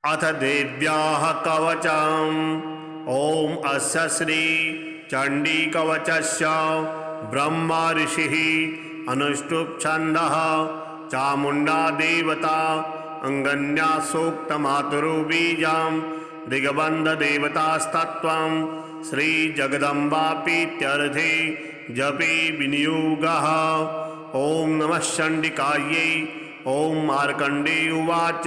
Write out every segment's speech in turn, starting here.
अथ देव्याः कवचम्। ॐ अस्य श्री चंडी कवचस्य ब्रह्मा ऋषिः अनुष्टुप् छन्दः चामुण्डा देवता अंगन्या सूक्तमातुरु बीजं दिग्बन्ध देवतास्तत्त्वं श्री जगदम्बापीत्यर्थे जपे विनियोगः। ॐ नमः चण्डिकायै। ॐ मार्कण्डेय उवाच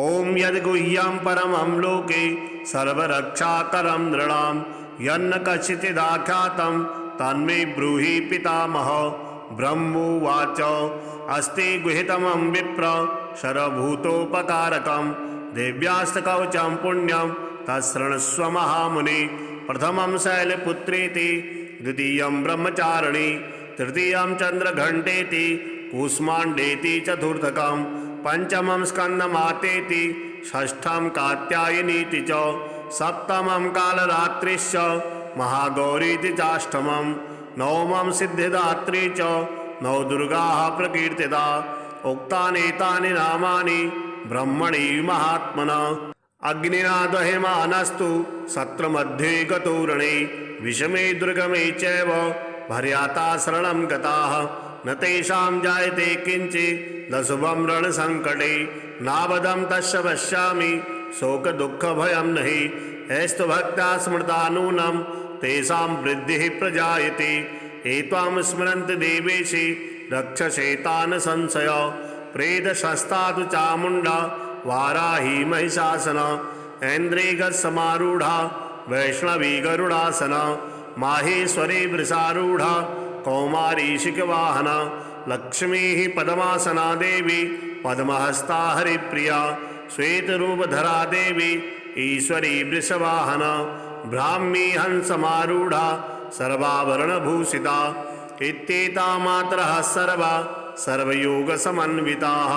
ॐ यद्गुह्यं परमं लोके सर्वरक्षाकरं नृणां यन्न कश्चिदाख्यातं तन्मे ब्रूहि पितामह। ब्रह्मोवाच अस्ति गुहितमं विप्र सर्वभूतोपकारकं देव्यास्तकवचं पुण्यं तत्शृणुष्व महामुने। प्रथमं शैलपुत्रेति द्वितीयं ब्रह्मचारिणी तृतीयं चन्द्रघण्टेति कूष्माण्डेति चतुर्थकं पंचमं स्कन्दमातेति षष्ठं कात्यायनीति च सप्तमं कालरात्रिश्च महागौरीति चाष्टमं नवमं सिद्धिदात्री च नवदुर्गाः प्रकीर्तिता। उक्तानेतानि नामानि ब्रह्मणि महात्मना। अग्निना दह्यमानस्तु सत्रमध्ये गतोरणे विषमे दुर्गमे चैव भर्याता शरणं गताः न तेषां जायते किंचित् दशुभं रणसङ्कटे नावदं तस्य पश्यामि शोकदुःखभयं नहि एस्तु भक्ता स्मृता नूनं तेषां वृद्धिः प्रजायते। एत्वां स्मरन्ति देवेशि रक्षसेतान् संशय प्रेतशस्तातु चामुण्डा वाराही महिषासना ऐन्द्रियगजसमारूढा वैष्णवी गरुडासना माहेश्वरी वृषारूढ़ा कौमारी शिखवाहना लक्ष्मी पद्मासना देवी पद्महस्ता हरिप्रिया श्वेतरूपधरा देवी ईश्वरी वृषवाहना ब्राह्मी हंसमारूढ़ा सर्वाभरणभूषिता इत्येता मात्रः सर्वा सर्वयोगसमन्विताः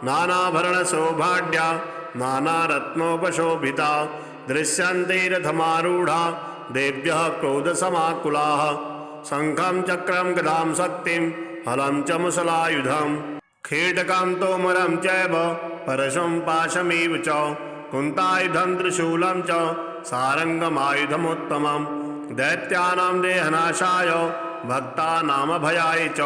नानाभरणशोभाढ्या नानारत्नोपशोभिता दृश्यन्ते रथमारूढ़ा देव्यः क्रोधसमाकुलाः शंखं चक्रं गदां शक्तिं हलं च मुसलायुधं खेटकं तोमरं चैव परशुं पाशमेव च कुन्तायुधं त्रिशूलं च सारङ्गमायुधमुत्तमं दैत्यानां देहनाशाय भक्तानामभयाय च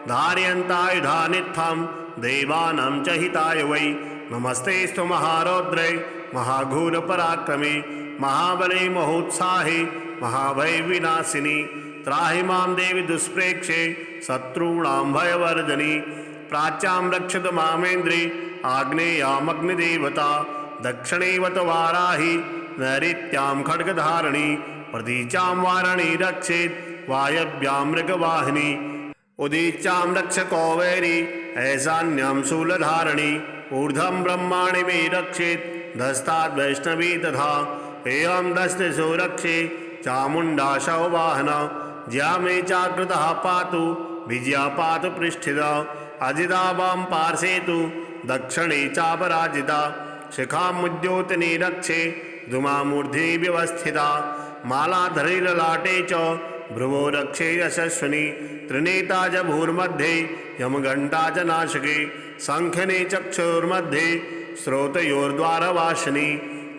धारयन्तायुधानित्थं देवानां च हिताय वै। नमस्तेस्तु महारौद्रे महाघोरपराक्रमे महाबले महोत्साहे महाभय विनाशिनी त्राहि मां देवी दुष्प्रेक्षे शत्रूणां भयवर्जनी। प्राच्यां रक्षतु मामेन्द्रे आग्नेयामग्निदेवता दक्षिणेवत वाराहि नैऋत्यां खड्गधारिणी प्रतीचां वारिणी रक्षेत् वायव्यां मृगवाहिनी उदीच्यां रक्ष कौवेरी ऐशान्यां शूलधारिणी ऊर्ध्वं ब्रह्माणि मे रक्षेत् धस्ताद् वैष्णवी तथा एवं दस्तिषु रक्षे चामुण्डा शववाहना ज्या मे चाकृतः पातु विजया पातु पृष्ठिता अजिता वां पार्श्वे तु दक्षिणे चापराजिता शिखामुद्योतनी रक्षे धूमामूर्ध्नि व्यवस्थिता मालाधरे ललाटे च भ्रुवो रक्षे यशस्विनी त्रिनेता च भूर्मध्ये यमघण्टा च नासिके शङ्खने चक्षुर्मध्ये श्रोतयोर्द्वारवासिनी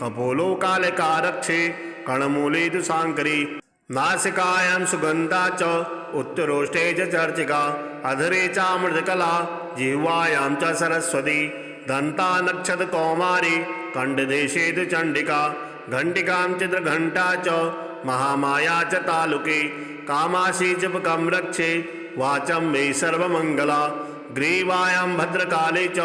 कपोलो कालिका रक्षे कर्णमूले तु शाङ्करी नासिकायां सुगन्धा च उत्तरोष्ठे च चर्चिका अधरे चामृतकला जिह्वायां च सरस्वती दन्ता नक्षत कौमारी कण्ठदेशे तु चण्डिका घण्टिकां चित्रघण्टा च महामाया च तालुके कामाक्षी जपकं रक्षे वाचं मे सर्वमङ्गला ग्रीवायां भद्रकाले च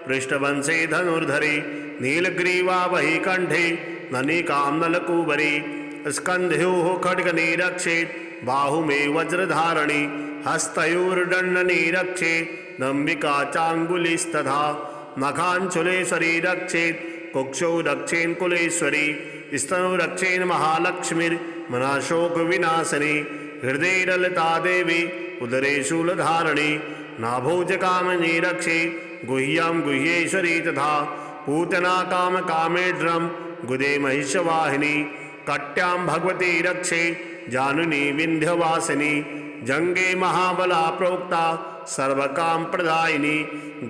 पृष्ठवंशे धनुर्धरे नीलग्रीवा वही कंठे ननिकां नलकूबरी स्कन्ध्योः खड्गने रक्षेत् बाहुमे वज्रधारिणी हस्तयोर्दण्डने रक्षेत् नम्बिका चाङ्गुलिस्तथा नखाञ्चुलेश्वरी रक्षेत् कुक्षौ रक्षेन् कुलेश्वरी स्तनौ रक्षेन् महालक्ष्मीर्मनाशोकविनाशिनी हृदये ललिता देवी उदरे शूलधारिणी नाभोजकामिनी रक्षे गुह्यं गुह्येश्वरी तथा पूतना कामकामेढ्रं गुदे महिषवाहिनी कट्यां भगवती रक्षे जानुनी विन्ध्यवासिनी जंगे महाबला प्रोक्ता सर्वकाम प्रदायिनी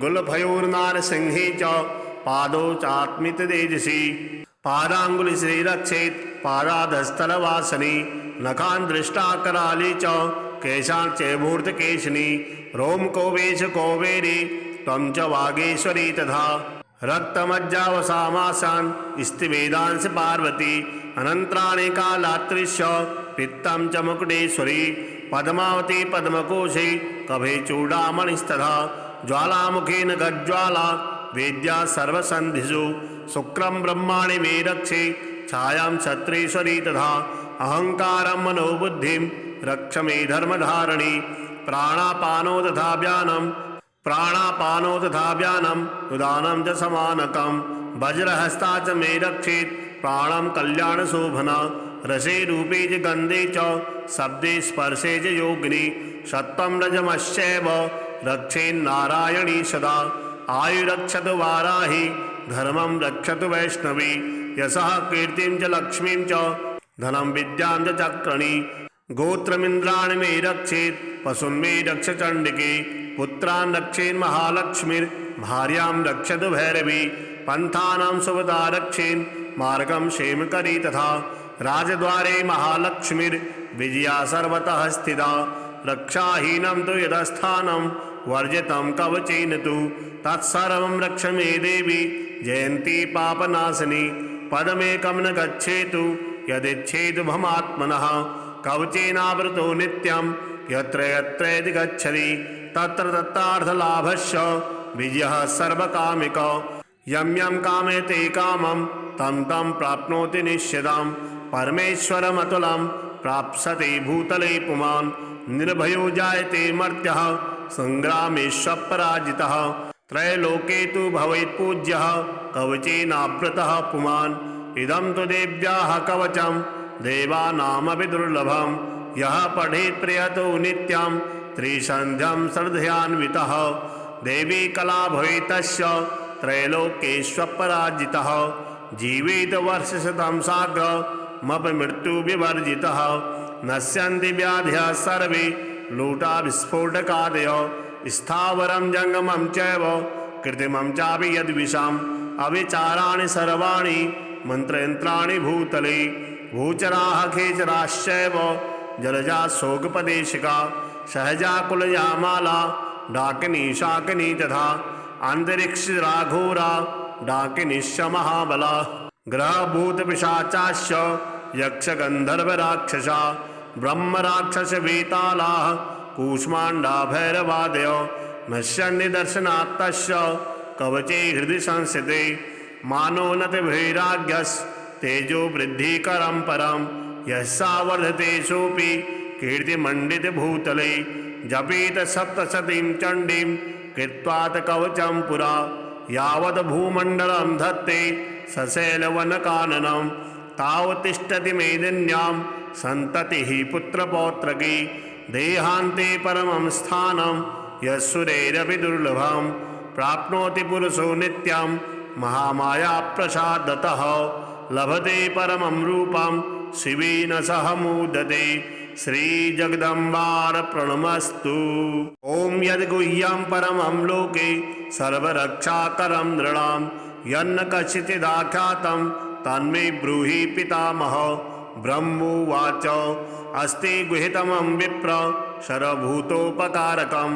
गुलभयोर्नारसिंहे च पादौ चात्मित तेजसी पादांगुली श्री रक्षेत पादाधस्थल वासनी नखान दृष्टा कराली च केशां चैभूर्त केशनी रोम को वेश कोवेरी त्वं च वागेश्वरी तथा रक्तमज्जावसामासान् स्तिवेदांस पार्वती अनंतराणि कालात्रिश्च पित्तं च मुकुटेश्वरी पद्मावती पद्मकोशे कभे चूड़ामणिस्तथा ज्वालामुखेन गज्ज्वाला वेद्या सर्वसन्धिषु शुक्रं ब्रह्माणि मे रक्षे छायां क्षत्रेश्वरी तथा अहंकारं मनोबुद्धिं रक्ष मे धर्मधारिणी प्राणापानो तथा व्यानम् उदानं च समानकं वज्रहस्ता च मे रक्षेत् प्राणं कल्याणशोभना रसे रूपे च गन्धे च शब्दे स्पर्शे च योगिनी सत्त्वं रजमश्चैव रक्षेन्नारायणी सदा आयुरक्षतु वाराहि धर्मं रक्षतु वैष्णवी यशः कीर्तिं च लक्ष्मीं च धनं विद्यां च चक्रणी गोत्रमिन्द्राणि मे रक्षेत् पशून्मे रक्ष चण्डिके पुत्रान् रक्षेन्महालक्ष्मीर्भार्यां रक्षतु भैरवी पन्थानां शुभदा रक्षेन् मार्गं क्षेमकरी तथा राजद्वारे महालक्ष्मीर्विजया सर्वतः स्थिता रक्षाहीनं तु यदस्थानं वर्जितं कवचेन तु तत्सर्वं रक्ष मे देवी जयन्ती पापनाशिनी पदमेकं न गच्छेतु यदिच्छेदु भमात्मनः कवचेनावृतो नित्यं यत्र यत्र यदि गच्छति तत्र तत्रार्थलाभस्य विजयः सर्वकामिको यं यं कामयते कामं तं तं प्राप्नोति निश्चितं परमेश्वरमतुलं प्राप्स्यते भूतले पुमान् निर्भयो जायते मर्त्यः संग्रामेष्वपराजितः त्रैलोके तु भवेत् पूज्यः कवचेनावृतः पुमान् इदं तु देव्याः कवचं देवानामपि दुर्लभं यः पठेत् प्रयतो नित्यं त्रिसन्ध्यं श्रद्धयान्वितः देवी कला भवेत् तस्य त्रैलोकेष्वपराजितः जीवेत वर्षशतं साग्रमपमृत्युविवर्जितः नश्यन्ति व्याधयः सर्वे लूटा विस्फोटकादयो स्थावरं जङ्गमं चैव कृत्रिमं चापि यद्विषाम् अविचाराणि सर्वाणि मन्त्रयन्त्राणि भूतले भूचराः खेचराश्चैव जलजा शोकपदेशिका सहजा कुलजा माला डाकिनी शाकिनी तथा अन्तरिक्षराघोरा डाकिनीश्च महाबला ग्रहभूतपिशाचाश्च यक्षगन्धर्वराक्षसा ब्रह्मराक्षसवेतालाः कूष्माण्डा भैरवादयो नश्यन्निदर्शनात्तस्य कवचे हृदि संस्थिते मानोन्नतिभैराग्यस्तेजो वृद्धिकरं परं यस्सा वर्धते सोऽपि कीर्तिमण्डितभूतले जपेत सप्तशतीं चण्डीं कृत्वात् कवचं पुरा यावद् भूमण्डलं धत्ते सशैलवनकाननं तावत्तिष्ठति मेदिन्यां सन्ततिः पुत्रपौत्रकी देहान्ते परमं स्थानं यस्सुरैरपि दुर्लभं प्राप्नोति पुरुषो नित्यं महामायाप्रसादतः लभते परमं रूपं शिवेन सह मोदते श्रीजगदम्बार्पणमस्तु। ॐ यद्गुह्यं परमं लोके सर्वरक्षाकरं नृणां यन्न कश्चिदाख्यातं तन्मे ब्रूहि पितामह। ब्रह्मोवाच अस्ति गुहितमं विप्र सर्वभूतोपकारकं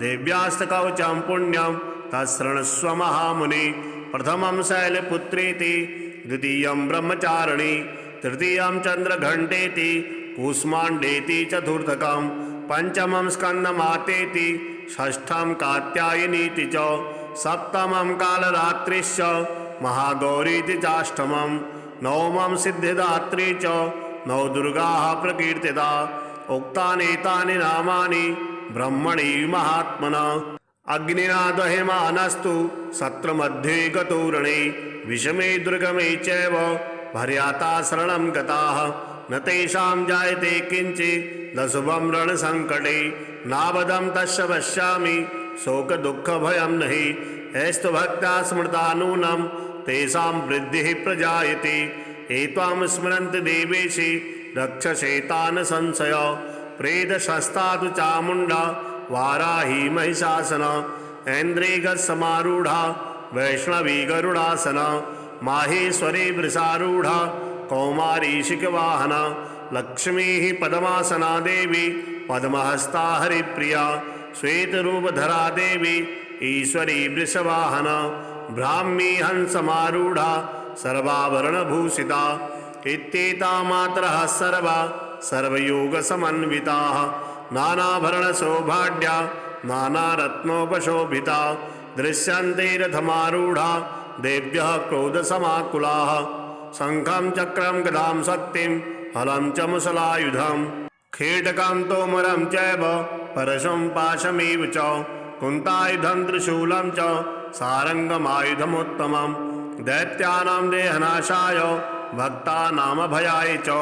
देव्यास्तकवचं पुण्यं तत्शृणुष्व महामुनि। प्रथमं शैलपुत्रेति द्वितीयं ब्रह्मचारिणी तृतीयं चन्द्रघण्टेति कूष्माण्डेति चतुर्थकं पंचमं स्कन्दमातेति षष्ठं कात्यायनीति च सप्तमं कालरात्रिश्च महागौरीति चाष्टमं नवमं सिद्धिदात्री च नवदुर्गाः प्रकीर्तिता। उक्तानेतानि नामानि ब्रह्मणि महात्मना। अग्निना दह्यमानस्तु सत्रमध्ये गतोरणे विषमे दुर्गमे चैव भर्याता शरणं गताः न तेषां जायते किञ्चित् दशुभं रणसङ्कटे नावदं तस्य पश्यामि शोकदुःखभयं नहि एस्तु भक्त्या स्मृता नूनं तेषां वृद्धिः प्रजायते। एत्वां स्मरन्ति देवेशि रक्षसेतान् संशय प्रेतशस्ता तु चामुण्डा वाराही महिषासना ऐन्द्रियगतसमारूढा वैष्णवी गरुडासना माहेश्वरी वृषारूढ़ा कौमारी शिखवाहना लक्ष्मी पद्मासना देवी पद्महस्ता हरिप्रिया श्वेतरूपधरा देवी ईश्वरी वृषवाहना ब्राह्मी हंसमारूढ़ा सर्वाभरणभूषिता इत्येता मात्रः सर्वा सर्वयोगसमन्विताः नानाभरणशोभाढ्या नानारत्नोपशोभिता दृश्यन्ते रथमारूढ़ा देव्यः क्रोधसमाकुलाः शङ्खं चक्रं गदां शक्तिं हलं च मुसलायुधं खेटकं तोमरं चैव परशुं पाशमेव च कुन्तायुधं त्रिशूलं च सारङ्गमायुधमुत्तमं दैत्यानां देहनाशाय भक्तानामभयाय च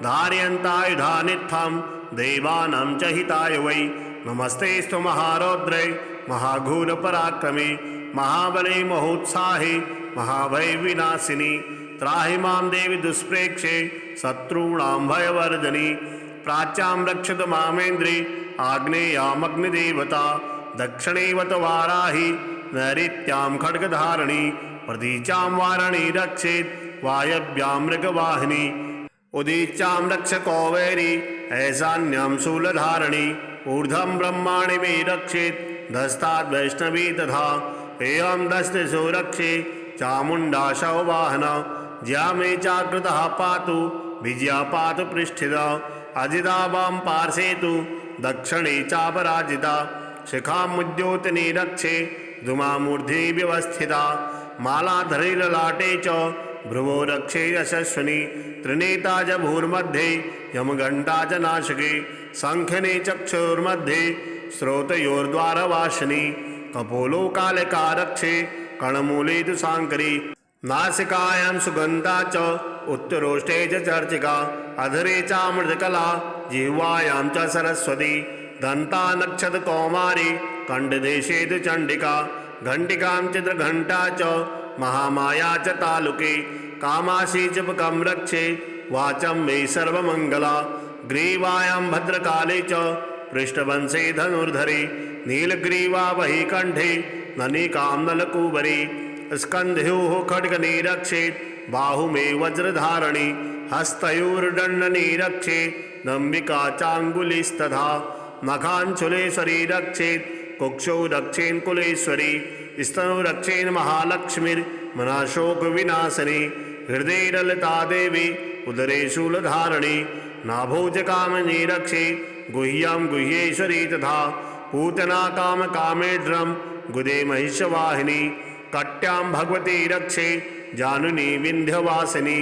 धारयन्तायुधानित्थं देवानां च हिताय वै नमस्तेस्तु महारौद्रे महाघोरपराक्रमे महाबले महोत्साहे महाभय विनाशिनी त्राहि मां देवी दुष्प्रेक्षे शत्रूणां भयवर्धनी प्राच्यां रक्षतु मामेन्द्रे आग्नेयामग्निदेवता दक्षिणेवत वाराहि नैऋत्यां खड्गधारिणी प्रतीचां वारिणी रक्षेत् वायव्यां मृगवाहिनी उदीचां रक्ष कौवेरी ऐशान्यां शूलधारिणी ऊर्ध्वं ब्रह्माणि मे रक्षेत् धस्ताद् वैष्णवी तथा एवं दस्तिषु रक्षे चामुण्डाशव वाहना ज्या मे चाकृतः पातु विजया पातु पृष्ठिता अजिता वां पार्श्वे तु दक्षिणे चापराजिता शिखामुद्योतनी रक्षे धूमामूर्ध्नि व्यवस्थिता मालाधरे ललाटे च भ्रुवो रक्षे यशस्विनी त्रिनेता च भूर्मध्ये यमघण्टा च नाशके शङ्खने चक्षुर्मध्ये श्रोतयोर्द्वारवासिनी कपोलो कालिका रक्षे कर्णमूले तु शाङ्करी नासिकायां सुगन्धा च उत्तरोष्ठे च चर्चिका अधरे चामृतकला जिह्वायां च सरस्वती दन्ता नक्षत कौमारी कण्ठदेशे तु चण्डिका घण्टिकां चित्रघण्टा च महामाया च तालुके कामाशी च पकं रक्षे वाचं मे सर्वमङ्गला ग्रीवायां भद्रकाले च पृष्ठवंशे धनुर्धरे नीलग्रीवा वही कण्ठे ननिकां नलकूबरी स्कन्ध्योः खड्गने रक्षेत् बाहु मे वज्रधारिणी हस्तयोर्दण्डने रक्षेत् नम्बिका चाङ्गुलिस्तथा नखाञ्चुलेश्वरी रक्षेत् कुक्षौ रक्षेन् कुलेश्वरी स्तनौ रक्षेन् महालक्ष्मीर्मनाशोकविनाशिनी हृदये ललिता देवी उदरे शूलधारिणी नाभोजकामिनी रक्षे गुह्यां गुह्येश्वरी तथा पूतना कामकामेढ्रं गुदे महिषवाहिनी कट्यां भगवती रक्षे जानुनी विन्ध्यवासिनी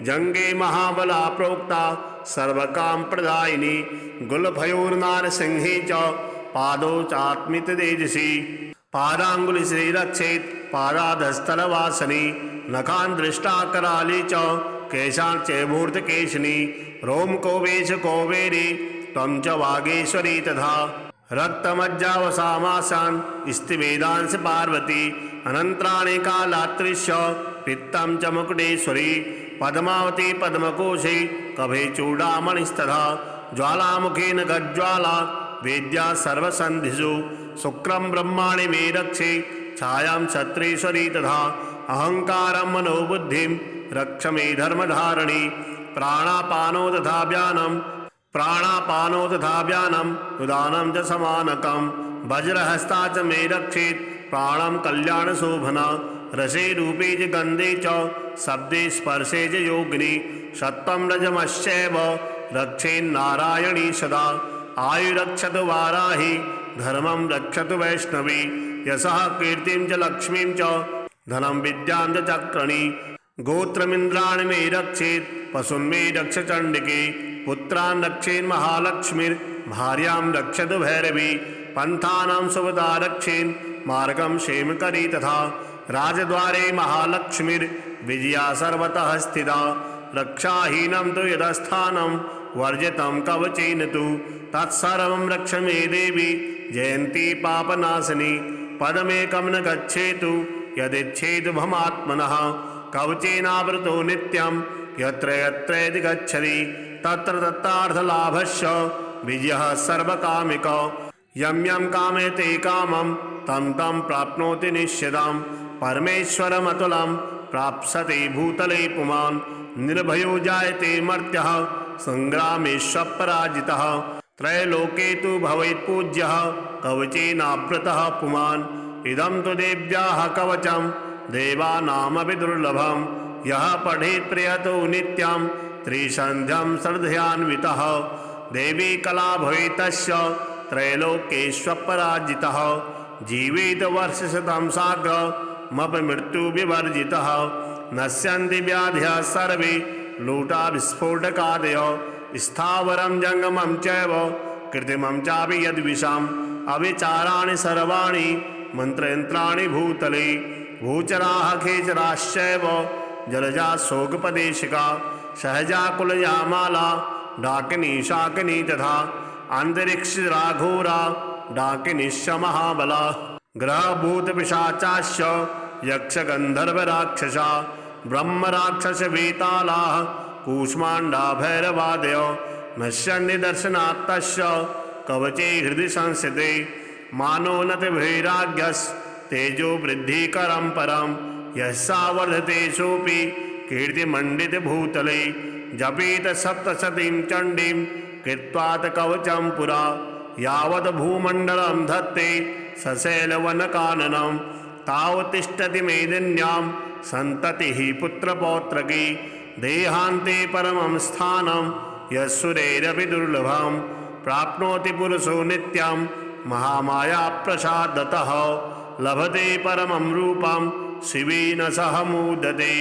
जंगे महाबला प्रोक्ता सर्वकाम प्रदायिनी गुलभयोर्नारसिंहे च पादौ चात्मित तेजसी पादांगुली श्री रक्षेत् पादाधस्तलवासनी नखान् दृष्टा कराली च केशान् चैमूर्तकेशिनी रोमकोवेश कौवेरी त्वं च वागेश्वरी तथा रक्तमज्जावसामासान् स्तिवेदांस पार्वती अनंतराणि कालात्रिश्च पित्तं च मुकुटेश्वरी पद्मावती पद्मकोशे कभे चूडामणिस्तथा ज्वालामुखेन गज्ज्वाला वेद्या सर्वसन्धिषु शुक्रं ब्रह्माणि मे रक्षे छायां छत्रेश्वरी तथा अहंकारं मनोबुद्धिं रक्ष मे धर्मधारिणी प्राणापानो तथा व्यानं उदानं च समानकं वज्रहस्ता च मे रक्षेत् प्राणं कल्याणशोभना रसे रूपे च गन्धे च शब्दे स्पर्शे च योगिनी सत्त्वं रजमश्चैव रक्षेन्नारायणी सदा आयुरक्षतु वाराहि धर्मं रक्षतु वैष्णवी यशः कीर्तिं च लक्ष्मीं च धनं विद्यां च चक्रणी गोत्रमिन्द्राणि मे रक्षेत् पशून् रक्ष चण्डिके पुत्रान् रक्षेन् महालक्ष्मीर्भार्यां रक्षतु भैरवी पंथानां सुवदा रक्षेन् मार्गं क्षेमकरी तथा राजद्वारे महालक्ष्मीर्विजया सर्वतः स्थिता रक्षाहीनं तु यदस्थानं वर्जितं कवचेन तु तत्सर्वं रक्ष मे देवी जयन्ती पापनाशिनी पदमेकं न गच्छेतु यदिच्छेदु भमात्मनः कवचेनावृतो नित्यं यत्र यत्र यदि गच्छति तत्र तत्रार्थलाभस्य विजयः सर्वकामिको यं यं कामयते कामं तं तं प्राप्नोति निश्चितं परमेश्वरमतुलं प्राप्स्यते भूतले पुमान् निर्भयो जायते मर्त्यः सङ्ग्रामेष्वपराजितः त्रैलोके तु भवेत् पूज्यः कवचेनावृतः पुमान् इदं तु देव्याः कवचं देवानामपि दुर्लभं यः पठेत् प्रयतो नित्यं त्रिसन्ध्यं श्रद्धयान्वितः देवी कला भवेत् तस्य त्रैलोकेष्वपराजितः जीवेत वर्षशतं साग्रमपमृत्युविवर्जितः नश्यन्ति व्याधयः सर्वे लूटाविस्फोटकादयो स्थावरं जङ्गमं चैव कृत्रिमं चापि यद्विषाम् अविचाराणि सर्वाणि मन्त्रयन्त्राणि भूतले भूचराः खेचराश्चैव जलजा शोकपदेशिका सहजा कुलजा माला डाकिनी शाकिनी तथा अन्तरिक्षराघोरा डाकिनीश्च महाबला ग्रहभूतपिशाचाश्च यक्षगन्धर्वराक्षसा ब्रह्मराक्षसवेतालाः कूष्माण्डा भैरवादयो नश्यन्ति दर्शनात्तस्य कवचे हृदि संस्थिते मानोन्नतिभैराग्यस्तेजो वृद्धिकरं परं यस्सा वर्धते सोऽपि कीर्तिमण्डितभूतले जपेत सप्तशतीं चण्डीं कृत्वात् कवचं पुरा यावत् भूमण्डलं धत्ते सशैलवनकाननं तावत्तिष्ठति मेदिन्यां सन्ततिः पुत्रपौत्रकी देहान्ते परमं स्थानं यस्सुरैरपि दुर्लभं प्राप्नोति पुरुषो नित्यं महामायाप्रसादतः लभते परमं रूपं शिवेन सह मोदते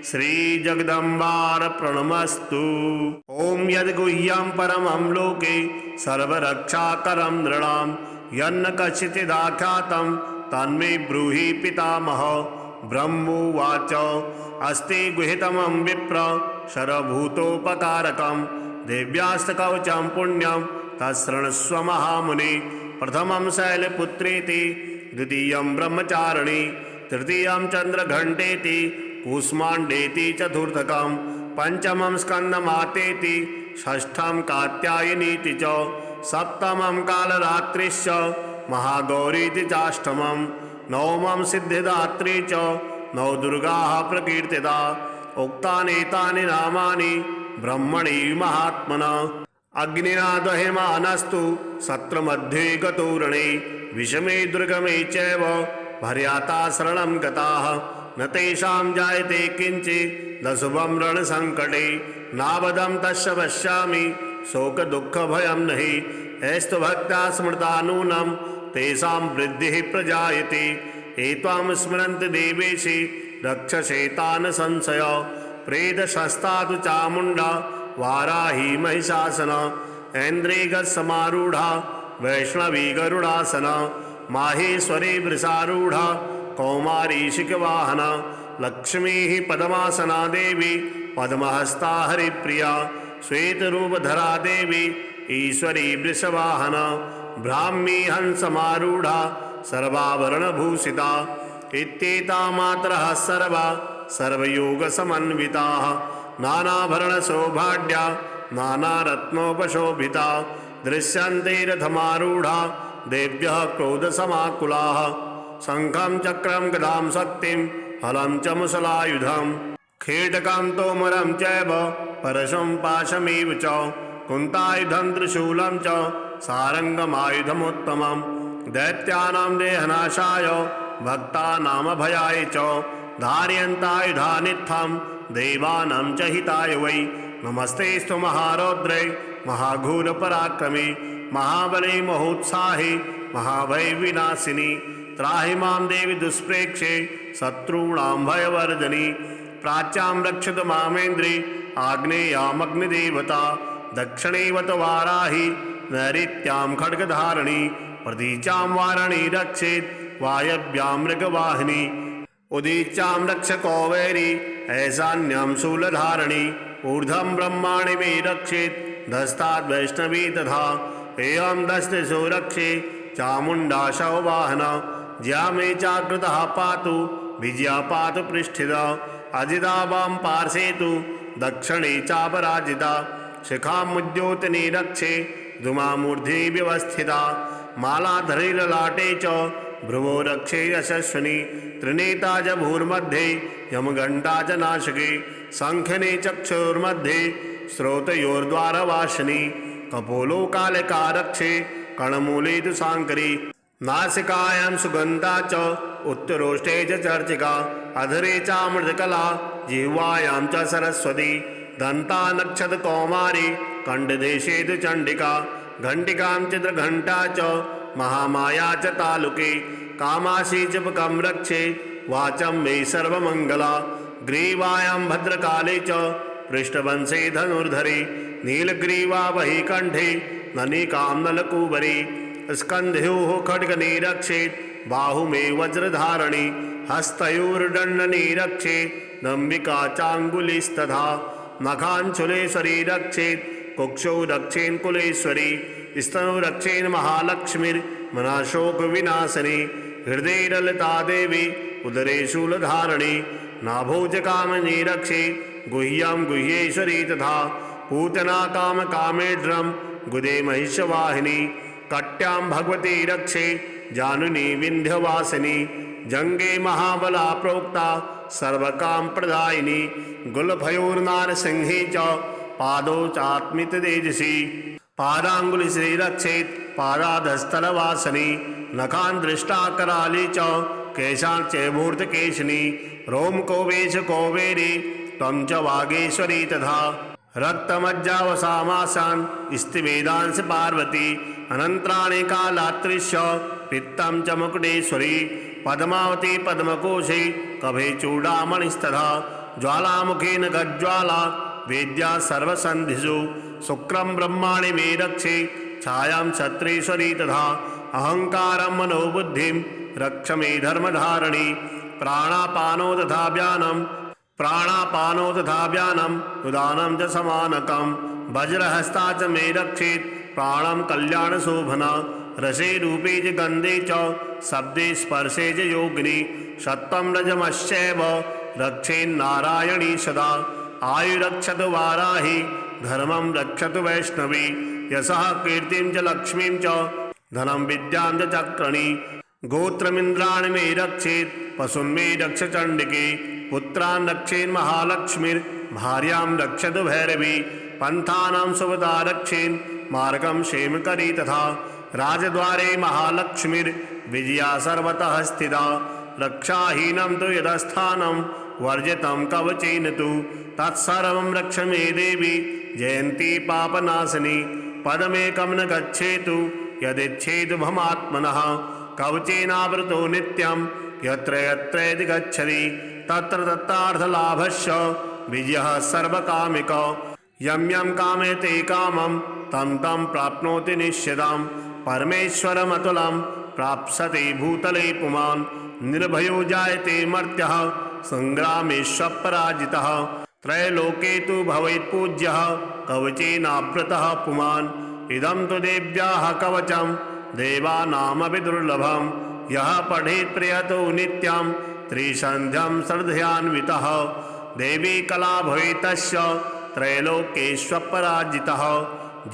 श्रीजगदम्बार्पणमस्तु। ॐ यद्गुह्यं परमं लोके सर्वरक्षाकरं नृणां यन्न कश्चिदाख्यातं तन्मे ब्रूहि पितामह ब्रह्मोवाच अस्ति गुहितमं विप्र सर्वभूतोपकारकं देव्यास्तकवचं पुण्यं तत्शृणुष्व महामुनि प्रथमं शैलपुत्रेति द्वितीयं ब्रह्मचारिणी तृतीयं चन्द्रघण्टेति कूष्माण्डेति चतुर्थकं पंचमं स्कन्दमातेति षष्ठं कात्यायनीति च सप्तमं कालरात्रिश्च महागौरीति चाष्टमं नवमं सिद्धिदात्री च नवदुर्गाः प्रकीर्तिता उक्तानेतानि नामानि ब्रह्मणि महात्मना अग्निना दह्यमानस्तु सत्रमध्ये गतोरणे विषमे दुर्गमे चैव भर्याता शरणं गताः न तेषां जायते किञ्चित् दशुभं रणसङ्कटे नावदं तस्य पश्यामि शोकदुःखभयं नहि एस्तु भक्ता स्मृता नूनं तेषां वृद्धिः प्रजायते एत्वां स्मरन्ति देवेशि रक्षसेतान् संशय प्रेतशस्ता तु चामुण्डा वाराही महिषासना ऐन्द्रियगस्समारूढा वैष्णवी गरुडासना माहेश्वरी वृषारूढा कौमारीशिखवाहना लक्ष्मीः पद्मासना देवी पद्महस्ता हरिप्रिया श्वेतरूपधरा देवी ईश्वरी वृषवाहना ब्राह्मी हंसमारूढ़ा सर्वाभरणभूषिता इत्येता मात्रः सर्वा सर्वयोगसमन्विताः नानाभरणशोभाढ्या नानारत्नोपशोभिता दृश्यन्ते रथमारूढ़ा देव्यः क्रोधसमाकुलाः शङ्खं चक्रं गदां शक्तिं हलं च मुसलायुधं खेटकं तोमरं चैव परशुं पाशमेव च कुन्तायुधं त्रिशूलं च सारङ्गमायुधमुत्तमं दैत्यानां देहनाशाय भक्तानामभयाय च धारयन्तायुधानित्थं देवानां च हिताय वै नमस्तेस्तु महारौद्रे महाघोरपराक्रमे महाबले महोत्साहे महाभयविनाशिनी त्राहि मां देवी दुष्प्रेक्षे शत्रूणां भयवर्धनी प्राच्यां रक्षतु मामेन्द्रे आग्नेयामग्निदेवता दक्षिणेवत वाराहि नैऋत्यां खड्गधारिणी प्रतीचां वारिणी रक्षेत् वायव्यां मृगवाहिनी उदीच्यां रक्ष कौवेरी ऐशान्यां शूलधारिणी ऊर्ध्वं ब्रह्माणि मे रक्षेत् धस्ताद्वैष्णवी तथा एवं दस्तिषु रक्षे चामुण्डा शववाहना ज्या मे चाकृतः पातु विजया पातु पृष्ठिता अजिता वां पार्श्वे तु दक्षिणे चापराजिता शिखामुद्योतने रक्षे धूमामूर्ध्नि व्यवस्थिता मालाधरे ललाटे च भ्रुवो रक्षे यशस्विनी त्रिनेता च भूर्मध्ये यमघण्टा च नाशके शङ्खने चक्षुर्मध्ये श्रोतयोर्द्वारवासिनी कपोलो कालिका रक्षे कर्णमूले तु शाङ्करी नासिकायां सुगन्धा च उत्तरोष्ठे च चर्चिका अधरे चामृतकला जिह्वायां च सरस्वती दन्ता नक्षत कौमारी कण्ठदेशे तु चण्डिका घण्टिकां चित्रघण्टा च महामाया च तालुके कामाशी जपकं रक्षे वाचं मे सर्वमङ्गला ग्रीवायां भद्रकाले च पृष्ठवंशे धनुर्धरे नीलग्रीवा वही कण्ठे ननिकां नलकूबरी स्कन्ध्योः खड्गने रक्षेत् बाहुमे वज्रधारणी हस्तयोर्दण्डने रक्षेत् दम्बिका चाङ्गुलिस्तथा नखाञ्चुलेश्वरी रक्षेत् कुक्षौ रक्षेन् कुलेश्वरी स्तनौ रक्षेन् महालक्ष्मीर्मनाशोकविनाशिनी हृदये ललिता देवी उदरे शूलधारिणी नाभोजकामिनी रक्षेत् गुह्यां गुह्येश्वरी तथा पूतना कामकामेढ्रं गुदे महिषवाहिनी कट्यां भगवती रक्षे जानुनी विन्ध्यवासिनी जंगे महाबला प्रोक्ता सर्वकाम प्रदायिनी गुलभयोर्नारसिंही च पादौ चात्मित तेजसी पादांगुली श्री रक्षेत पादाधस्थलवासिनी नखान दृष्टा कराली च केशां चैमूर्त केशनी रोम कोवेश कोवेरी त्वं च वागेश्वरी तथा रक्तमज्जावसामासान् स्तिवेदांस पार्वती अनंतराणि कालात्रिश्च पित्तं च मुकुटेश्वरी पद्मावती पद्मकोशे कभे चूडामणिस्तथा ज्वालामुखेन गज्ज्वाला वेद्या सर्वसन्धिषु शुक्रं ब्रह्माणि मे रक्षे छायां छत्रेश्वरी तथा अहंकारं मनोबुद्धिं रक्ष मे धर्मधारिणी प्राणापानो तथा व्यानं उदानं च समानकं वज्रहस्ता च मे रक्षेत् प्राणं कल्याणशोभना रसे रूपे च गन्धे च शब्दे स्पर्शे च योगिनी सत्त्वं रजमश्चैव रक्षेन्नारायणी सदा आयुरक्षतु वाराहि धर्मं रक्षतु वैष्णवी यशः कीर्तिं च लक्ष्मीं च धनं विद्यां च चक्रणी गोत्रमिन्द्राणि मे रक्षेत् पशून् मे रक्ष चण्डिके पुत्रान् रक्षेन् महालक्ष्मीर्भार्यां रक्षतु भैरवी पंथानां सुभदा रक्षेन् मार्गं क्षेमकरी तथा राजद्वारे महालक्ष्मीर्विजया सर्वतः स्थिता रक्षाहीनं तु यदस्थानं वर्जितं कवचेन तु तत्सर्वं रक्ष मे देवी जयन्ती पापनाशिनी पदमेकं न गच्छेतु यदिच्छेदु भमात्मनः कवचेनावृतो नित्यं यत्र यत्रैति गच्छति तत्र तत्रार्थलाभस्य विजयः सर्वकामिको यं यं कामयते कामं तं तं प्राप्नोति निश्चितं परमेश्वरमतुलं प्राप्स्यते भूतले पुमान् निर्भयो जायते मर्त्यः संग्रामेष्वपराजितः त्रैलोके तु भवेत् पूज्यः कवचेनावृतः पुमान् इदं तु देव्याः कवचं देवानामपि दुर्लभं यः पठेत् प्रयतो नित्यं त्रिसन्ध्यं श्रद्धयान्वितः देवी कला भवेत् तस्य त्रैलोकेष्वपराजितः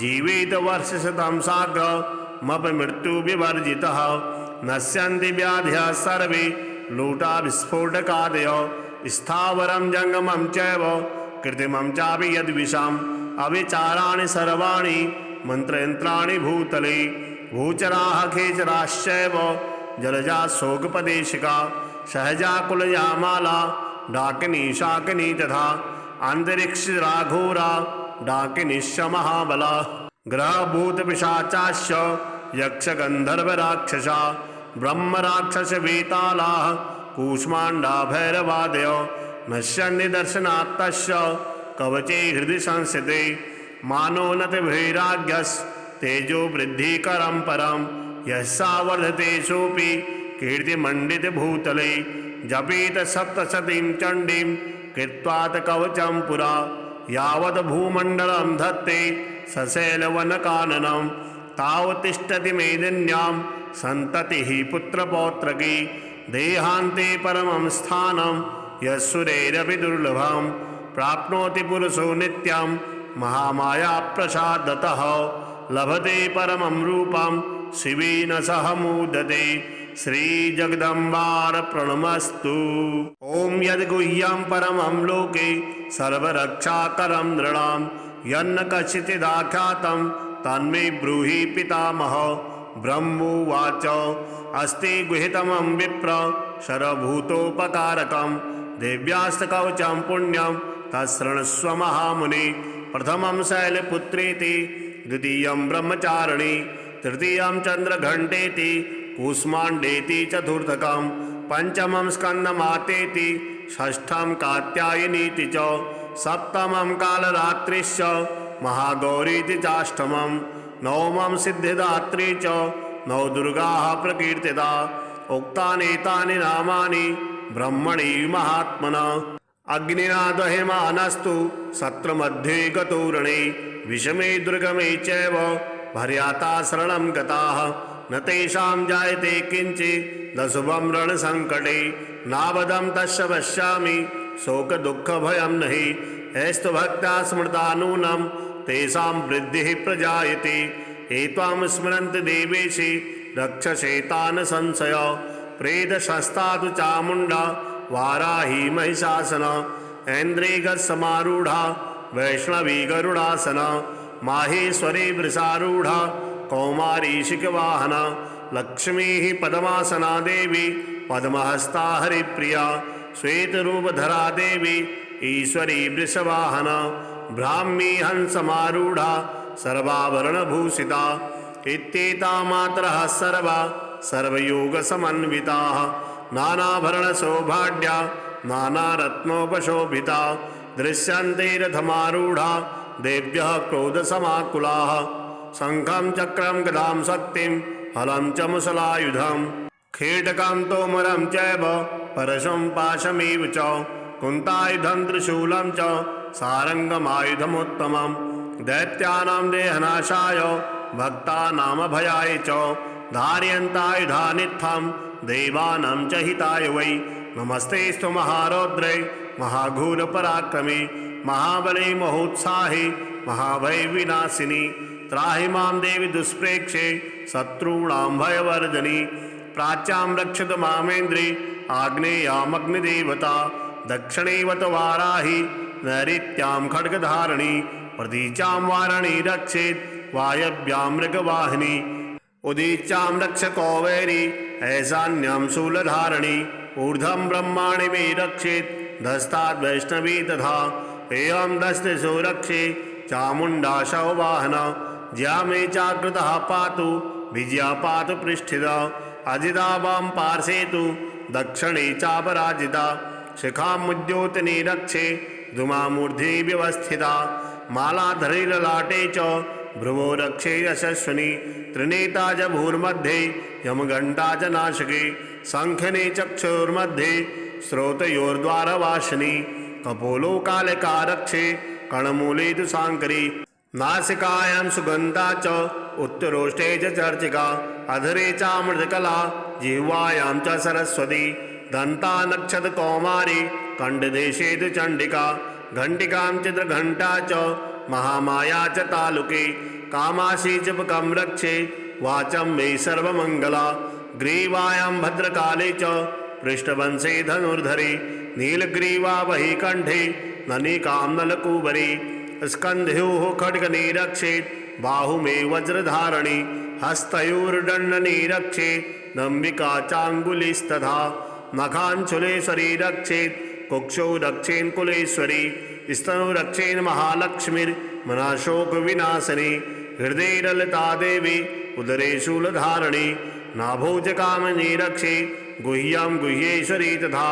जीवेत वर्षशतं साग्रमपि मृत्युविवर्जितः नश्यन्ति व्याधयः सर्वे लूटा विस्फोटकादयो स्थावरं जङ्गमं चैव कृत्रिमं चापि यद्विषाम् अविचाराणि सर्वाणि मन्त्रयन्त्राणि भूतले भूचराः खेचराश्चैव जलजा शोकपदेशिका सहजा कुलजा माला डाकिनी शाकिनी तथा अन्तरिक्षराघोरा डाकिनीश्च महाबला ग्रहभूतपिशाचाश्च यक्षगन्धर्वराक्षसा ब्रह्मराक्षसवेतालाः कूष्माण्डा भैरवादयो नश्यन्निदर्शनात्तस्य कवचे हृदि संस्थिते मानोन्नतिभैराग्यस्तेजो वृद्धिकरं परं यस्सा वर्धते सोऽपि कीर्तिमण्डितभूतले जपेत सप्तशतीं चण्डीं कृत्वात् कवचं पुरा यावत् भूमण्डलं धत्ते सशैलवनकाननं तावत् तिष्ठति मेदिन्यां सन्ततिः पुत्रपौत्रकी देहान्ते परमं स्थानं यस्सुरैरपि दुर्लभं प्राप्नोति पुरुषो नित्यं महामायाप्रसादतः लभते परमं रूपं शिवेन सह मोदते श्रीजगदम्बार्पणमस्तु। ॐ यद्गुह्यं परमं लोके सर्वरक्षाकरं नृणां यन्न कश्चिदाख्यातं तन्मे ब्रूहि पितामह। ब्रह्मोवाच अस्ति गुह्यतमं विप्र सर्वभूतोपकारकं दिव्यास्त्रकवचं पुण्यं तत्शृणुष्व महामुने। प्रथमं शैलपुत्रेति द्वितीयं ब्रह्मचारिणी तृतीयं चन्द्रघण्टेति कूष्माण्डेति चतुर्थकं पंचमं स्कन्दमातेति षष्ठं कात्यायनीति च सप्तमं कालरात्रिश्च महागौरीति चाष्टमं नवमं सिद्धिदात्री च नवदुर्गाः प्रकीर्तिता। उक्तानेतानि नामानि ब्रह्मणि महात्मना। अग्निना दह्यमानस्तु सत्रमध्ये गतोरणे विषमे दुर्गमे चैव भर्याता शरणं गताः न तेषां जायते किञ्चित् दशुभं रणसङ्कटे नावदं तस्य पश्यामि शोकदुःखभयं नहि। एस्तु भक्ता स्मृता नूनं तेषां वृद्धिः प्रजायते। एत्वां स्मरन्ति देवेशि रक्षसेतान् संशय। प्रेतशस्ता चामुण्डा वाराही महिषासना ऐन्द्रियगत्समारूढा वैष्णवी गरुडासना माहेश्वरी वृषारूढ़ा कौमारी शिखवाहना लक्ष्मी पद्मासना देवी पद्महस्ता हरिप्रिया श्वेतरूपधरा देवी ईश्वरी वृषवाहना ब्राह्मी हंसमारूढ़ा सर्वाभरणभूषिता इत्येता मात्रः सर्वा सर्वयोगसमन्विताः नानाभरणशोभाढ्या नानारत्नोपशोभिता दृश्यन्ते रथमारूढ़ा देव्यः क्रोधसमाकुलाः शङ्खं चक्रं गदां शक्तिं हलं च मुसलायुधं खेटकं तोमरं चैव परशुं पाशमेव च कुन्तायुधं त्रिशूलं च सारङ्गमायुधमुत्तमं दैत्यानां देहनाशाय भक्तानामभयाय च धारयन्तायुधानित्थं देवानां च हिताय वै। नमस्तेस्तु महारौद्रे महाघोरपराक्रमे महाबले महोत्साहे महाभय विनाशिनी त्राहि मां देवी दुष्प्रेक्षे शत्रूणां भयवर्जनी। प्राच्यां रक्षतु मामेन्द्रे आग्नेयामग्निदेवता दक्षिणेवत वाराहि नैऋत्यां खड्गधारिणी प्रतीचां वारिणी रक्षेत् वायव्यां मृगवाहिनी उदीचां रक्ष कौवेरी ऐशान्यां शूलधारिणी ऊर्ध्वं ब्रह्माणि मे रक्षेत् धस्ताद् वैष्णवी तथा एवं दस्तिषु रक्षे चामुण्डा शववाहना ज्या मे चाकृतः पातु विजया पातु पृष्ठिता अजिता वां पार्श्वे तु दक्षिणे चापराजिता शिखामुद्योतनी रक्षे धूमामूर्ध्नि व्यवस्थिता मालाधरे ललाटे च भ्रुवो रक्षे यशस्विनी त्रिनेता च भूर्मध्ये यमघण्टा च नासिके शङ्खने चक्षुर्मध्ये स्रोतयोर्द्वारवासिनी कपोलो कालिका रक्षे कर्णमूले तु शाङ्करी नासिकायां सुगन्धा च उत्तरोष्ठे च चर्चिका अधरे चामृतकला जिह्वायां च सरस्वती दन्ता नक्षत कौमारी कण्ठदेशे तु चण्डिका घण्टिकां चित्रघण्टा च महामाया च तालुके कामाशी जपकं रक्षे वाचं मे सर्वमङ्गला ग्रीवायां भद्रकाले च पृष्ठवंशे धनुर्धरे नीलग्रीवा वही कंठे ननिकां नलकूबरी स्कन्ध्योः खड्गने रक्षेत् बाहुमे वज्रधारणी हस्तयोर्दण्डने रक्षेत् नम्बिका चाङ्गुलिस्तथा नखाञ्चुलेश्वरी रक्षेत् कुक्षौ रक्षेन् कुलेश्वरी स्तनौ रक्षेन् महालक्ष्मीर्मनाशोकविनाशिनी हृदये ललिता देवी उदरे शूलधारिणी नाभोजकामिनी रक्षे गुह्यं गुह्येश्वरी तथा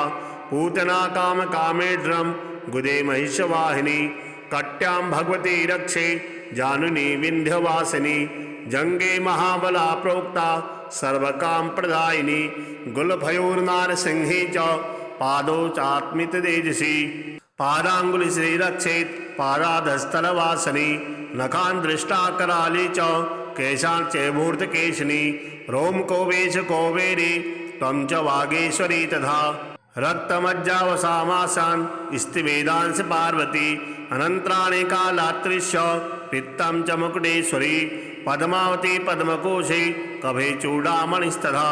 पूतना कामकामेढ्रं गुदे महिषवाहिनी कट्यां भगवती रक्षे जानुनी विन्ध्यवासिनी जंगे महाबला प्रोक्ता सर्वकाम प्रदायिनी गुलभयोर्नारसिंहे च पादौ चात्मिततेजसी पादांगुली श्री रक्षेत् पादाधस्तलवासिनी नखान् दृष्टा कराली च केशां चैभूर्तकेशिनी रोमकोवेश कौवेरी त्वं च वागेश्वरी तथा रक्तमज्जावसामासान् स्तिवेदांस पार्वती अनन्त्राणि कालात्रिश्च पित्तं च मुकुटेश्वरी पद्मावती पद्मकोशे कभे चूडामणिस्तथा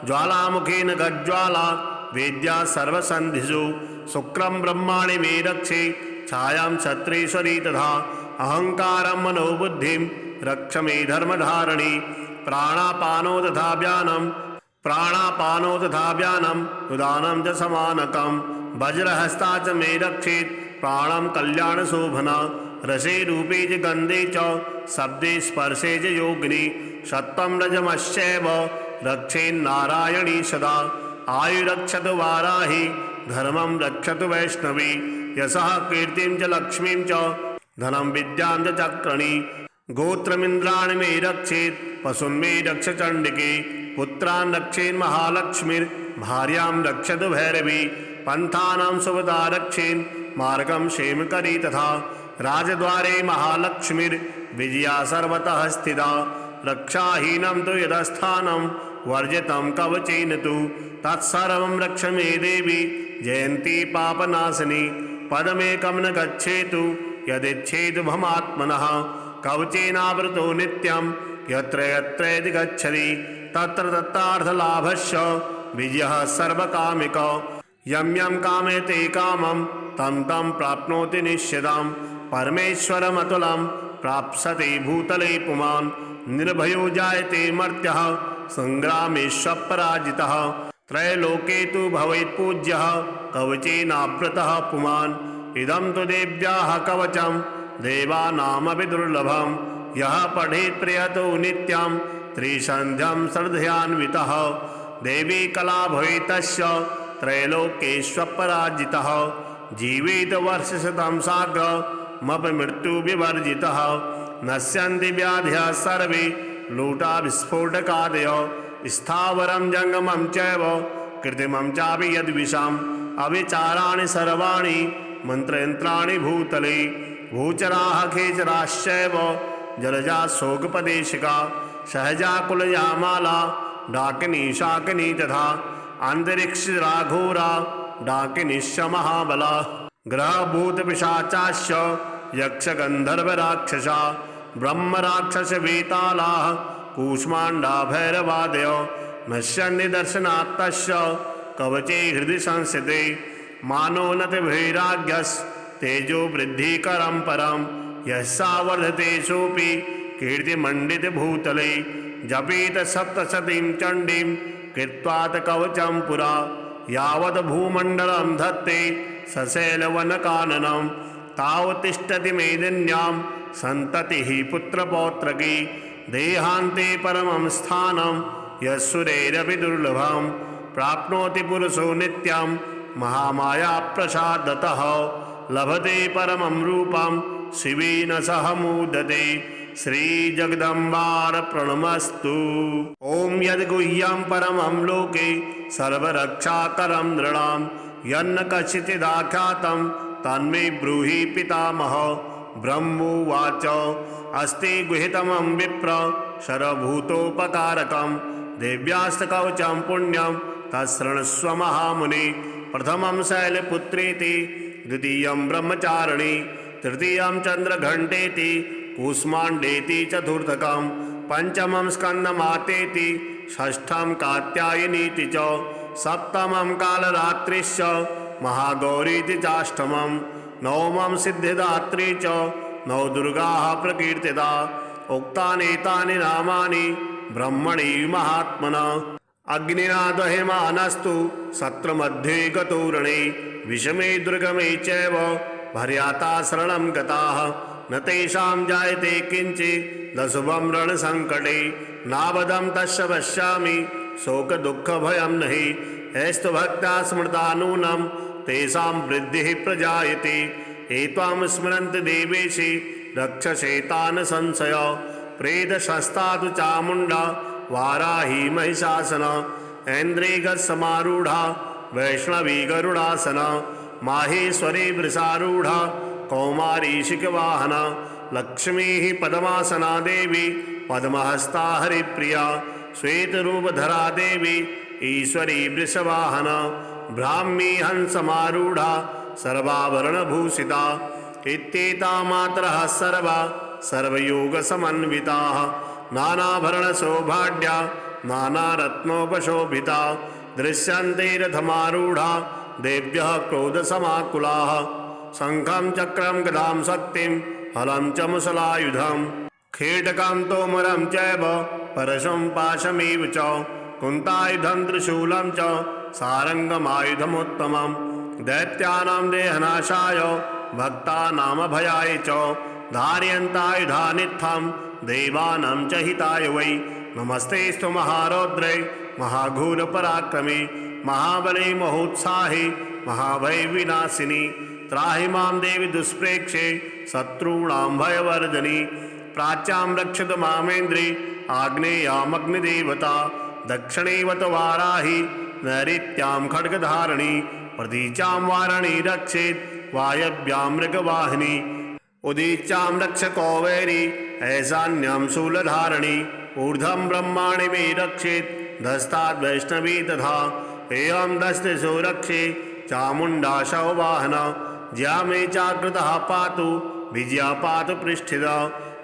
ज्वालामुखेन गज्ज्वाला वेद्या सर्वसन्धिषु शुक्रं ब्रह्माणि मे रक्षे छायां क्षत्रेश्वरी तथा अहंकारं मनोबुद्धिं रक्ष मे धर्मधारिणी प्राणापानो तथा व्यानम् उदानं च समानकं वज्रहस्ता च मे रक्षेत् प्राणं कल्याणशोभना रसे रूपे च गन्धे च शब्दे स्पर्शे च योगिनी सत्त्वं रजमश्चैव रक्षेन्नारायणी सदा आयुरक्षतु वाराहि धर्मं रक्षतु वैष्णवी यशः कीर्तिं च लक्ष्मीं च धनं विद्यां च चक्रणी गोत्रमिन्द्राणि मे रक्षेत् पशुन्मे रक्ष चण्डिके पुत्रान् रक्षेन्महालक्ष्मीर्भार्यां रक्षतु भैरवी पन्थानां शुभदा रक्षेन् मार्गं क्षेमकरी तथा राजद्वारे महालक्ष्मीर्विजया सर्वतः स्थिता रक्षाहीनं तु यदस्थानं वर्जितं कवचेन तु तत्सर्वं रक्ष मे देवी जयन्ती पापनाशिनी पदमेकं न गच्छेतु यदिच्छेदु भमात्मनः कवचेनावृतो नित्यं यत्र यत्र यदि गच्छति तत्र तत्रार्थलाभस्य विजयः सर्वकामिको यं यं कामयते कामं तं तं प्राप्नोति निश्चितं परमेश्वरमतुलं प्राप्स्यते भूतले पुमान् निर्भयो जायते मर्त्यः संग्रामेष्वपराजितः त्रैलोके तु भवेत् पूज्यः कवचेनावृतः पुमान् इदं तु देव्याः कवचं देवानामपि दुर्लभं यः पठेत् प्रयतो नित्यं त्रिसन्ध्यं श्रद्धयान्वितः देवी कला भवेत् तस्य त्रैलोकेष्वपराजितः जीवेत वर्षशतं साग्रमपमृत्युविवर्जितः नश्यन्ति व्याधयः सर्वे लूटा विस्फोटकादयो स्थावरं जङ्गमं चैव कृत्रिमं चापि यद्विषाम् अविचाराणि सर्वाणि मन्त्रयन्त्राणि भूतले भूचराः खेचराश्चैव जलजा शोकपदेशिका सहजा कुलजा माला डाकिनी शाकिनी तथा अन्तरिक्षराघोरा डाकिनीश्च महाबला ग्रहभूतपिशाचाश्च यक्षगन्धर्वराक्षसा ब्रह्मराक्षसवेतालाः कूष्माण्डा भैरवादयो नश्यन्ति दर्शनात्तस्य कवचे हृदि संस्थिते मानोन्नतिभैराग्यस्तेजो वृद्धिकरं परं यस्सा वर्धते सोऽपि कीर्तिमण्डितभूतले जपेत सप्तशतीं चण्डीं कृत्वात् कवचं पुरा यावत् भूमण्डलं धत्ते सशैलवनकाननं तावत्तिष्ठति मेदिन्यां सन्ततिः पुत्रपौत्रकी देहान्ते परमं स्थानं यस्सुरैरपि दुर्लभं प्राप्नोति पुरुषो नित्यं महामायाप्रसादतः लभते परमं रूपं शिवेन सह मोदते श्रीजगदम्बार्पणमस्तु। ॐ यद्गुह्यं परमं लोके सर्वरक्षाकरं नृणां यन्न कश्चिदाख्यातं तन्मे ब्रूहि पितामह ब्रह्मोवाच अस्ति गुहितमं विप्र सर्वभूतोपकारकं देव्यास्तकवचं पुण्यं तत्शृणुष्व महामुनि प्रथमं शैलपुत्रेति द्वितीयं ब्रह्मचारिणी तृतीयं चन्द्रघण्टेति कूष्माण्डेति चतुर्थकं पंचमं स्कन्दमातेति षष्ठं कात्यायनीति च सप्तमं कालरात्रिश्च महागौरीति चाष्टमं नवमं सिद्धिदात्री च नवदुर्गाः प्रकीर्तिता उक्तानेतानि नामानि ब्रह्मणि महात्मना अग्निना दह्यमानस्तु सत्रमध्ये गतोरणे विषमे दुर्गमे चैव भर्याता शरणं गताः न तेषां जायते किञ्चित् दशुभं रणसङ्कटे नावदं तस्य पश्यामि शोकदुःखभयं नहि एस्तु भक्ता स्मृता नूनं तेषां वृद्धिः प्रजायते एत्वां स्मरन्ति देवेशि रक्षसेतान् संशय प्रेतशस्ता तु चामुण्डा वाराही महिषासन ऐन्द्रियगत्समारूढा वैष्णवी गरुडासना माहेश्वरी वृषारूढ़ा कौमारीशिकवाहना लक्ष्मीः पद्मासना देवी पद्महस्ता हरिप्रिया श्वेतरूपधरा देवी ईश्वरी वृषवाहना ब्राह्मी हंसमारूढ़ा सर्वाभरणभूषिता इत्येता मात्रः सर्वा सर्वयोगसमन्विताः नानाभरणशोभाढ्या नानारत्नोपशोभिता दृश्यन्ते रथमारूढा देव्यः क्रोधसमाकुलाः शङ्खं चक्रं गदां शक्तिं हलं च मुसलायुधं खेटकं तोमरं चैव परशुं पाशमेव च कुन्तायुधं त्रिशूलं च सारङ्गमायुधमुत्तमं दैत्यानां देहनाशाय भक्तानामभयाय च धारयन्तायुधानित्थं देवानां च हिताय वै नमस्तेस्तु महारौद्रे महाघोरपराक्रमे महाबले महोत्साहे महाभय विनाशिनी त्राहि मां देवी दुष्प्रेक्षे शत्रूणां भयवर्धनी प्राच्यां रक्षतु मामेन्द्रे आग्नेयामग्निदेवता दक्षिणेवत वाराहि नैऋत्यां खड्गधारिणी प्रतीचां वारिणी रक्षेत् वायव्यां मृगवाहिनी उदीचां रक्ष कौवेरी ऐशान्यां शूलधारिणी ऊर्ध्वं ब्रह्माणि मे रक्षेत् धस्ताद् वैष्णवी तथा एवं दस्तिषु रक्षे चामुण्डाशव वाहन ज्या मे चाकृतः पातु विजया पातु पृष्ठिता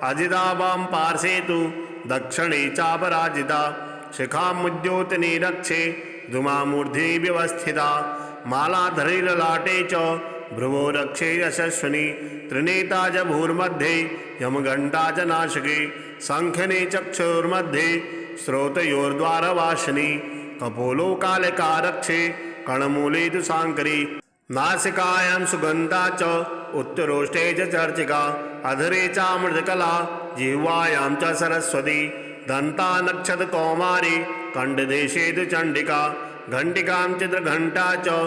अजिता वां पार्श्वे तु दक्षिणे चापराजिता शिखामुद्योतनी रक्षे धूमामूर्ध्नि व्यवस्थिता मालाधरे ललाटे च भ्रुवो रक्षे यशस्विनी त्रिनेता च भूर्मध्ये यमघण्टा च नाशके शङ्खने चक्षुर्मध्ये श्रोतयोर्द्वारवासिनी कपोलो कालिका रक्षे कर्णमूले तु शाङ्करी नासिकायां सुगन्धा च उत्तरोष्ठे च चर्चिका अधरे चामृतकला जिह्वायां च सरस्वती दन्ता नक्षत कौमारी कण्ठदेशे तु चण्डिका घण्टिकां चित्रघण्टा च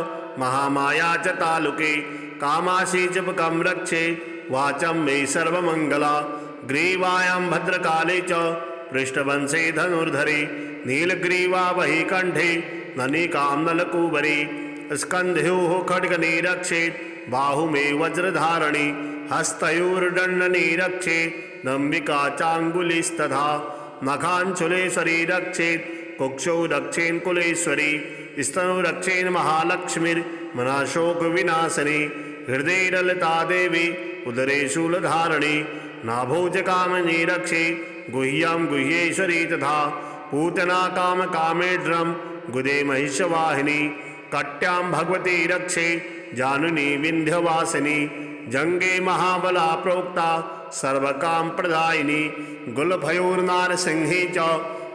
महामाया च तालुके कामाशी च पकं रक्षे वाचं मे सर्वमङ्गला ग्रीवायां भद्रकाले च पृष्ठवंशे धनुर्धरे नीलग्रीवा वही कण्ठे ननिकां नलकूबरी स्कन्ध्योः खड्गने रक्षेत् बाहु मे वज्रधारिणी हस्तयोर्दण्डने रक्षेत् नम्बिका चाङ्गुलिस्तथा नखाञ्चुलेश्वरी रक्षेत् कुक्षौ रक्षेन् कुलेश्वरी स्तनौ रक्षेन् महालक्ष्मीर्मनाशोकविनाशिनी हृदये ललिता देवी उदरे शूलधारिणी नाभोजकामिनी रक्षे गुह्यां गुह्येश्वरी तथा पूतना कामकामेढ्रं गुदे महिषवाहिनी कट्यां भगवती रक्षे जानुनी विन्ध्यवासिनी जंगे महाबला प्रोक्ता सर्वकाम प्रदायिनी गुलभयोर्नारसिंहे च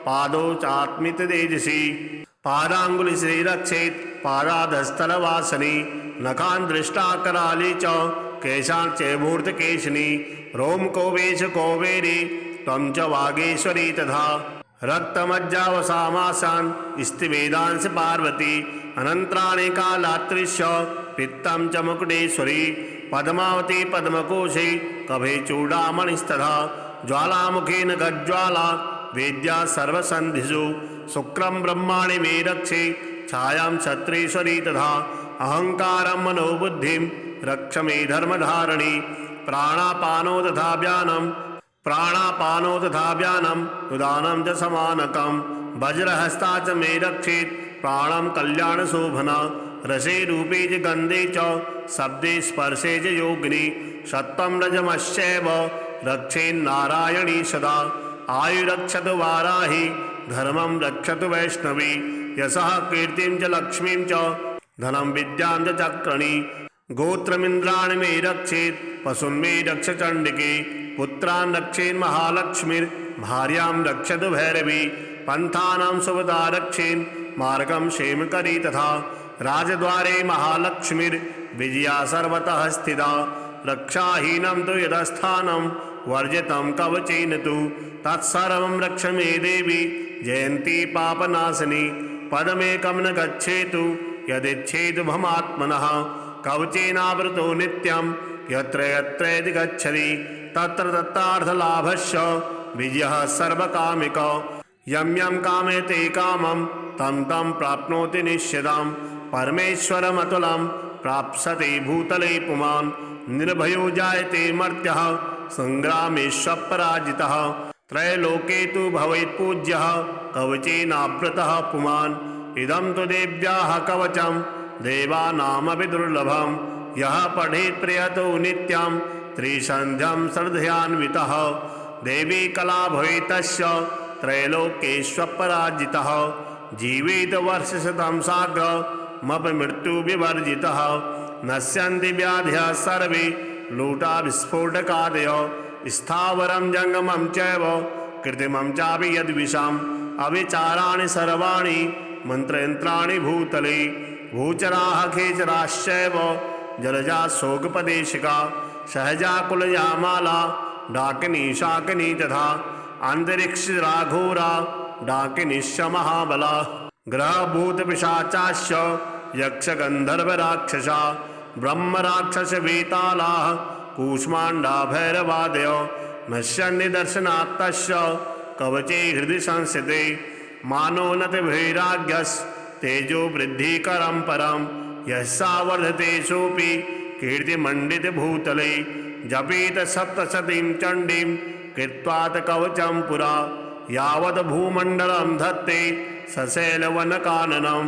पादौ चात्मित तेजसी पादांगुली श्री रक्षेत् पादाधस्तलवासिनी नखान् दृष्टा कराली च केशान् चैभूर्तकेशिनी रोमकोवेश कौवेरी त्वं च वागेश्वरी तथा रक्तमज्जावसामासान् स्तिवेदांश पार्वती अनंतराणि कालात्रिश्च पित्तं च मुकुटेश्वरी पद्मावती पद्मकोशे कभे चूडामणिस्तथा ज्वालामुखेन गज्ज्वाला वेद्या सर्वसन्धिषु शुक्रं ब्रह्माणि मे रक्षे छायां क्षत्रेश्वरी तथा अहंकारं मनोबुद्धिं रक्ष मे धर्मधारिणी प्राणापानो तथा व्यानं उदानं च समानकं वज्रहस्ता च मे रक्षेत् प्राणं कल्याणशोभना रसे रूपे च गन्धे च शब्दे स्पर्शे च योगिनी सत्त्वं रजमश्चैव रक्षेन्नारायणी सदा आयुरक्षतु वाराहि धर्मं रक्षतु वैष्णवी यशः कीर्तिं च लक्ष्मीं च धनं विद्यां च चक्रणी गोत्रमिन्द्राणि मे रक्षेत् पशून् मे रक्ष चण्डिके पुत्रान् रक्षेन् महालक्ष्मीर्भार्यां रक्षतु भैरवी पंथानां सुभदा रक्षेन् मार्गं क्षेमकरी तथा राजद्वारे महालक्ष्मीर्विजया सर्वतः स्थिता रक्षाहीनं तु यदस्थानं वर्जितं कवचेन तु तत्सर्वं रक्ष मे देवी जयन्ती पापनाशिनी पदमेकं न गच्छेतु यदिच्छेदु भमात्मनः कवचेनावृतो नित्यं यत्र यत्र यदि गच्छति तत्र तत्रार्थलाभस्य विजयः सर्वकामिको यं यं कामयते कामं तं तं प्राप्नोति निश्चितं परमेश्वरमतुलं प्राप्स्यते भूतले पुमान् निर्भयो जायते मर्त्यः संग्रामेष्वपराजितः त्रैलोके तु भवेत् पूज्यः कवचेनावृतः पुमान् इदं तु देव्याः कवचं देवानामपि दुर्लभं यः पठेत् प्रयतो नित्यं त्रिसन्ध्यं श्रद्धयान्वितः देवी कला भवेत् तस्य त्रैलोक्येष्वपराजितः जीवेत वर्षशतं साग्रमपमृत्युविवर्जितः नश्यन्ति व्याधयः सर्वे लूटा विस्फोटकादयो स्थावरं जङ्गमं चैव कृत्रिमं चापि यद्विषाम् अविचाराणि सर्वाणि मन्त्रयन्त्राणि भूतले भूचराः खेचराश्चैव जलजा शोकपदेशिका सहजा कुलजा माला डाकिनी शाकिनी तथा अन्तरिक्षराघोरा डाकिनीश्च महाबला ग्रहभूतपिशाचाश्च यक्षगन्धर्वराक्षसा ब्रह्मराक्षसवेतालाः कूष्माण्डा भैरवादयो नश्यन्निदर्शनात्तस्य कवचे हृदि संस्थिते मानोन्नतिभैराग्यस्तेजो वृद्धिकरं परं यस्सा वर्धते सोऽपि कीर्तिमण्डितभूतले जपेत सप्तशतीं चण्डीं कृत्वात् कवचं पुरा यावत् भूमण्डलं धत्ते सशैलवनकाननं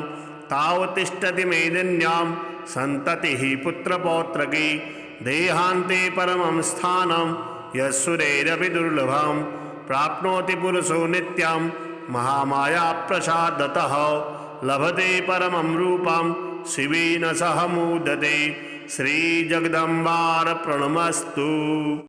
तावत्तिष्ठति मेदिन्यां सन्ततिः पुत्रपौत्रकी देहान्ते परमं स्थानं यस्सुरैरपि दुर्लभं प्राप्नोति पुरुषो नित्यं महामायाप्रसादतः लभते परमं रूपं शिवेन सह मोदते श्रीजगदम्बार्पणमस्तु।